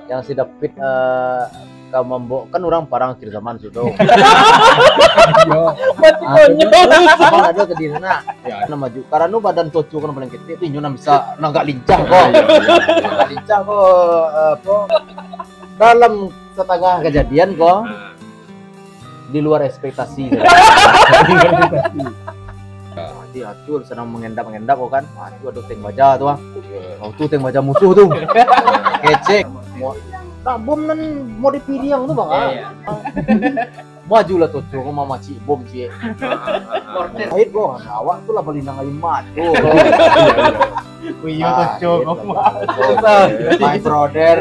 Yang si David kamambo kan orang parang kiri zaman sudah. Mati konyol. Abang ada ke diri na. Ya, maju. Karena nu badan cocu kan paling kecil itu nyuna bisa nggak lincah kok. Nggak lincah kok. Apa? Dalam setengah kejadian kok di luar ekspektasi. Jadi atur senang mengendap kok kan. Aduh teng baja tuh. Oh tuh teng baja musuh tuh. Kecek. Tak bom nan mau dipilih yang tuh bang. Maju lah tuh kok mama ci bom ci. Air kok awak tuh lah beli nangain maju. Kuyo tuh kok My brother.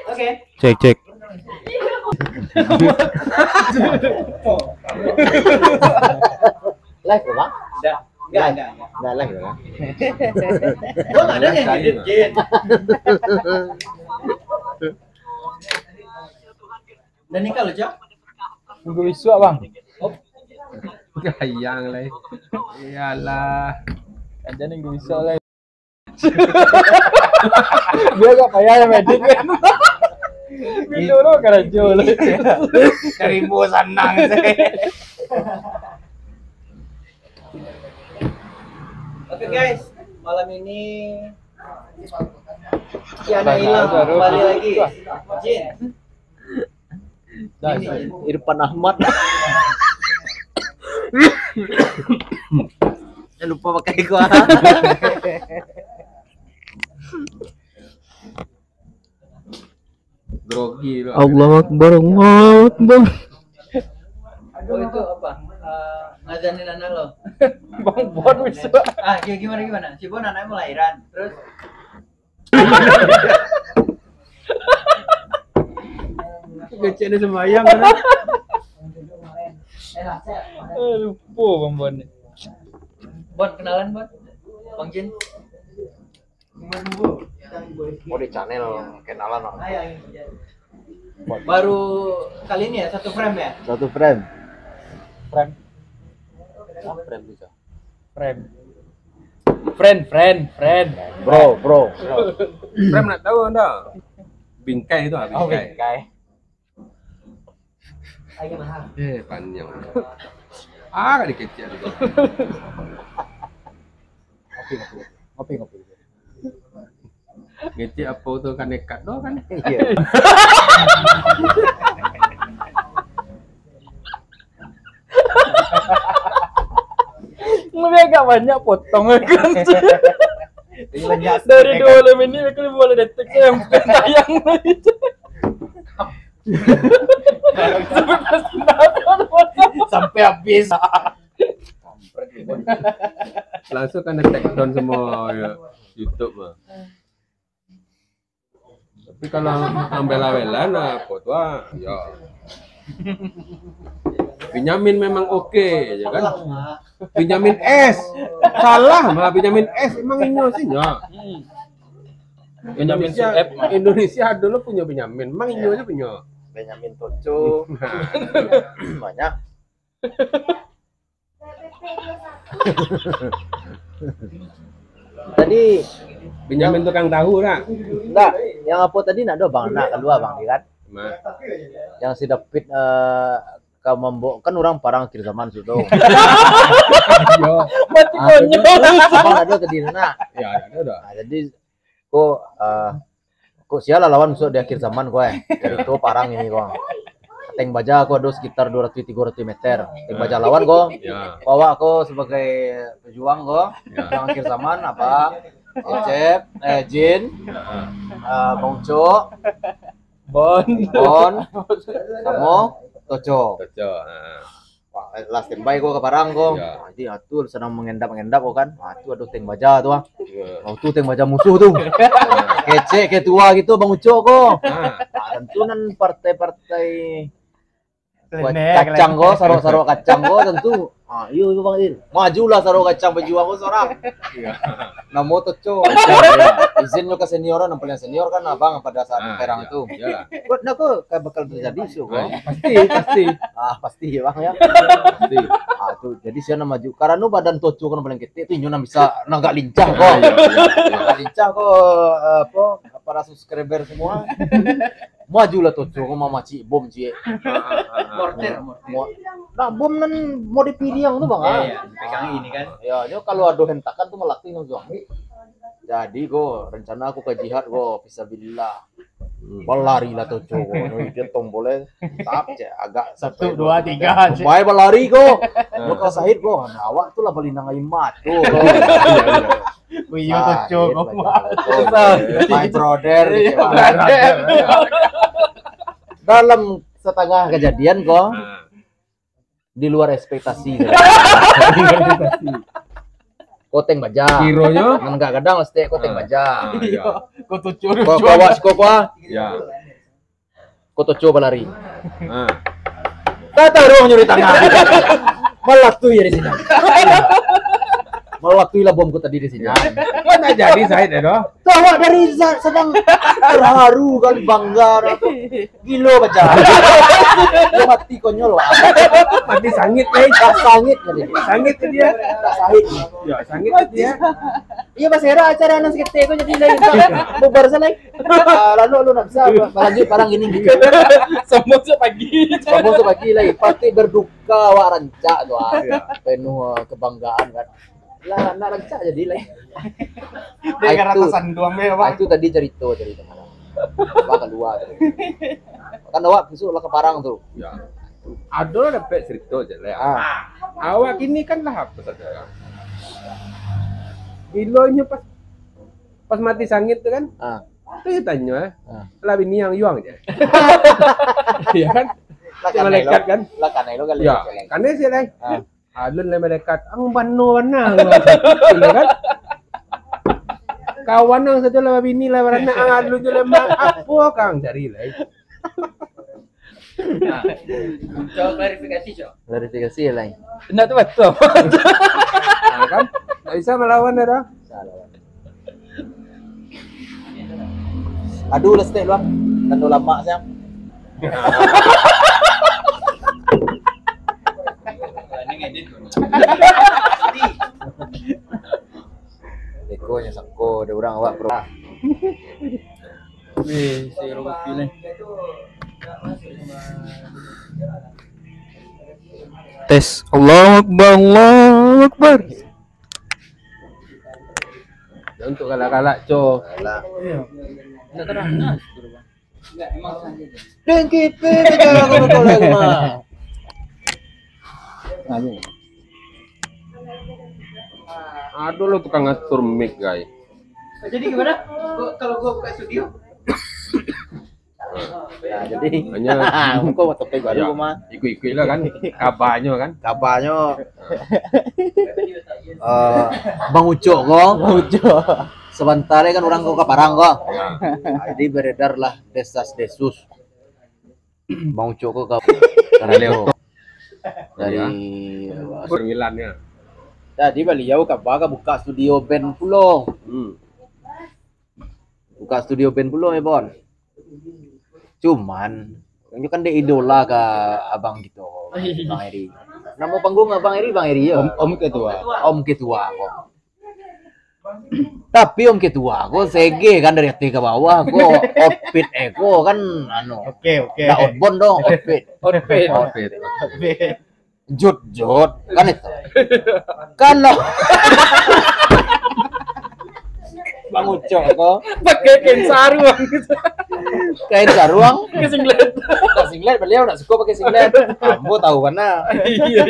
Oke. Cek. Live ya bang? Enggak live ya bang? Gua nggak ada yang edit Jin. Dan nikah lo Cok? Minggu besok bang. Gayang lah. Iyalah. Aja minggu besok lah. Dia gak payah ya medit kan. Video lo karajo lah. Seribu senang sih. Oke guys, malam ini Kiana hilang kembali lagi. Jin. Irfan Ahmad. Lupa pakai gua. Grogi loh. Allahu Akbar, Allahu Akbar. Oh itu apa? Ngazanin anak lo. Bang Bon besok. Gimana? Si Bon anaknya mau lahiran. Terus Kecil sembayang kan. Lupa Bang Bon. Bon kenalan Bon. Bang Jin. Oh di channel kenalan Bang. Baru kali ini ya satu frame ya? Satu frame. Friend. Frame bisa. Friend. Bro. Prem nak tahu anda? Bingkai itu habis bingkai. Kai. Panjang. Ah, kali kecil. Ngopi. Kecil apa tuh kan nekat doh kan? Iya. Lebih agak banyak potong kan. Banyak Dari 20 menit aku boleh detek yang tayang itu. sampai habis. Langsung kan take down semua ya, YouTube mah. Tapi kalau ambela-bela nah foto ya. Benyamin memang oke, ya kan? Benyamin S. Salah mah Benyamin S emang inyo sih ya. Benyamin Indonesia dulu punya Benyamin, emang inyo aja punya. Benyamin Toco. Banyak. Tadi Benyamin tukang tahu lah. enggak, yang apa tadi nak do Bang, nak kedua Bang, kan? Yang si David kamambo kan orang parang kiri zaman sudah. Mati konyol. Abang ada ke diri na. Ya, ada dah. Nah, jadi kok sialah lawan musuh di akhir zaman kok Dari itu parang ini kok. Tank baja aku ada sekitar 200-300 meter. Tank baja lawan kok. Ya. Bawa aku sebagai pejuang kok. Yang akhir zaman apa? Ecep, Jin, Bang Uco, Bon. kamu, Toco. Cocok. Last standby kok ke parang kok. Ya. Nanti atur senang mengendap kok kan. Aduh tank baja tuh. Oh tuh tank baja musuh tuh. Kece ketua gitu Bang Uco kok. Tentu partai-partai kacang kok, sarok-sarok kacang kok tentu Iya Bang Il. Majulah saro kacang pejuang ko seorang. Iya. Namo tuh co. Izin ke senioran, yang paling senior kan abang pada saat perang itu. Iyalah. Buat nako kayak bakal terjadi sih kok. Pasti. Pasti ya bang ya. Pasti. Tuh jadi saya maju. Karena nu badan toco kan paling gede itu nyuna bisa nggak lincah kok. Iya. Nggak lincah kok apa para subscriber semua. Majulah toco kok mama ci bom ci. Mortir. Nah bom nan mau dipiriang tuh bang. Iya, pegang ini kan. Ya, kalau ada hentakan tuh melakukan yang suami. Jadi go rencana aku ke jihad go fisabilillah. Berlari lah tuh cowok, dia tombolnya tap aja agak 1, 2, 3. Baik berlari go. Lo kalau sahid go, nah, awak tuh lah beli nangai mat tuh. Wih, tuh cukup. My brother. Dalam setengah kejadian go, di luar ekspektasi. Koteng baja. Kironya? Enggak kadang mesti koteng baja. Iya. Kok tuh curi. Kok bawa skopwa? Ya. Kok coba lari. Ah. Kata dong nyuri tangan. Melatui ya di sini. Melatui lah bomku tadi di sini. Mana jadi Said ya doh? Tawa dari sedang terharu kali bangga. Gilo baca. Dia mati konyol wah. Mati sangit Sangit jadi. Sangit dia. Tak sahid. Ya, sangit dia. Iya Mas Hera acara anak sekete itu jadi lain. Bubar sana. Lalu lu nak bisa lanjut parang ini gitu. Semua pagi. Kamu pagi lagi pasti berduka wak rancak tuh. Penuh kebanggaan kan. Lah nak rancak jadi lagi. Dia ratasan doang ya, Pak. Itu tadi cerita mana. Apa keluar. Kan awak besok lah ke Parang tuh. Ya. Ada dapat cerita aja lah. Awak ini kan lah apa saja. Ilonya pas mati sangit tuh kan. Itu tanya, lah bini yang yuang aja. Iya kan? Malaikat kan? Lah kan itu kali. Ya, kan sih lah. Alun lah malaikat, ang bano na. Iya kan? Kawan yang satu lah bini lah warna ang alun je lemah apa kang cari lah. Nah, coba klarifikasi, Cok. Klarifikasi ya lain. Benar tuh betul. Nah, kan? Tak bisa melawan dah. Aduh lestek lu. Kan lama siap. Ini ngedit. Deko nya sako ada orang awak bro. Wih, si robot pilih. Tes. Allahu Akbar, Allahu Akbar. Untuk galak-galak, co. Lah. Enggak terang. Nah, Enggak, emang sengaja. Dengki pe bicara betul lagi mah. Aduh lo tukang ngatur mic guys. Jadi gimana? Kalau gua buka studio? Ya, jadi Hanya kok mau topik baru mah. ikut-ikut lah kan. Kabarnya kan. Kabarnya Bang Ucok kok. Sebentar kan orang kok ke Parang kok. Jadi beredar lah desas-desus. Bang Ucok kok karena Leo dari Sembilannya. jadi beliau kabar buka studio band pulau. Buka studio band pulau ya Bon. Cuman ini kan dia idola ke abang gitu, Bang Eri. Nama panggung Bang Eri ya. Om ketua. Om ketua kok. Tapi Om ketua kok sege kan dari atas ke bawah kok outfit eko kan anu. Oke. Nggak outbound dong outfit. Outfit. Jut kan itu. Kalau Bang Ucok kok Pakai kain sarung. kain sarung Pakai singlet. singlet beliau nggak suka pakai singlet. Kamu tahu mana? Iya.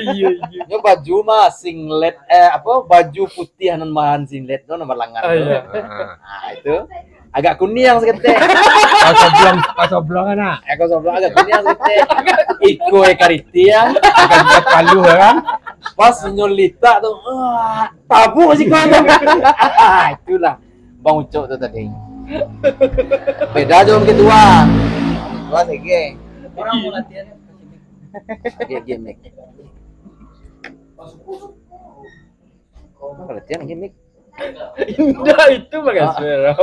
Ya baju mah singlet baju putih anan mahan singlet itu nomor lengan. Iya. Nah itu agak kuning sekete. Pas oblong kan. Aku soblong agak kuning sekete. Iko kariti ya. Buat palu kan. Pas nyolita tuh tabu masih kuat. Itulah Bang Ucok tuh tadi. Beda aja Om Ketua. Ketua sege. Orang mau latihan. Dia gimmick. Pengertian gini. Indah itu Mas Vero.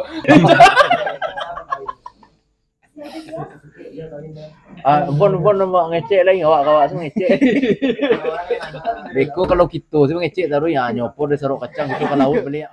Bon mau ngecek lagi awak semua ngecek. Beko kalau gitu sih ngecek taruh ya nyopor di serok kacang gitu ke laut beli.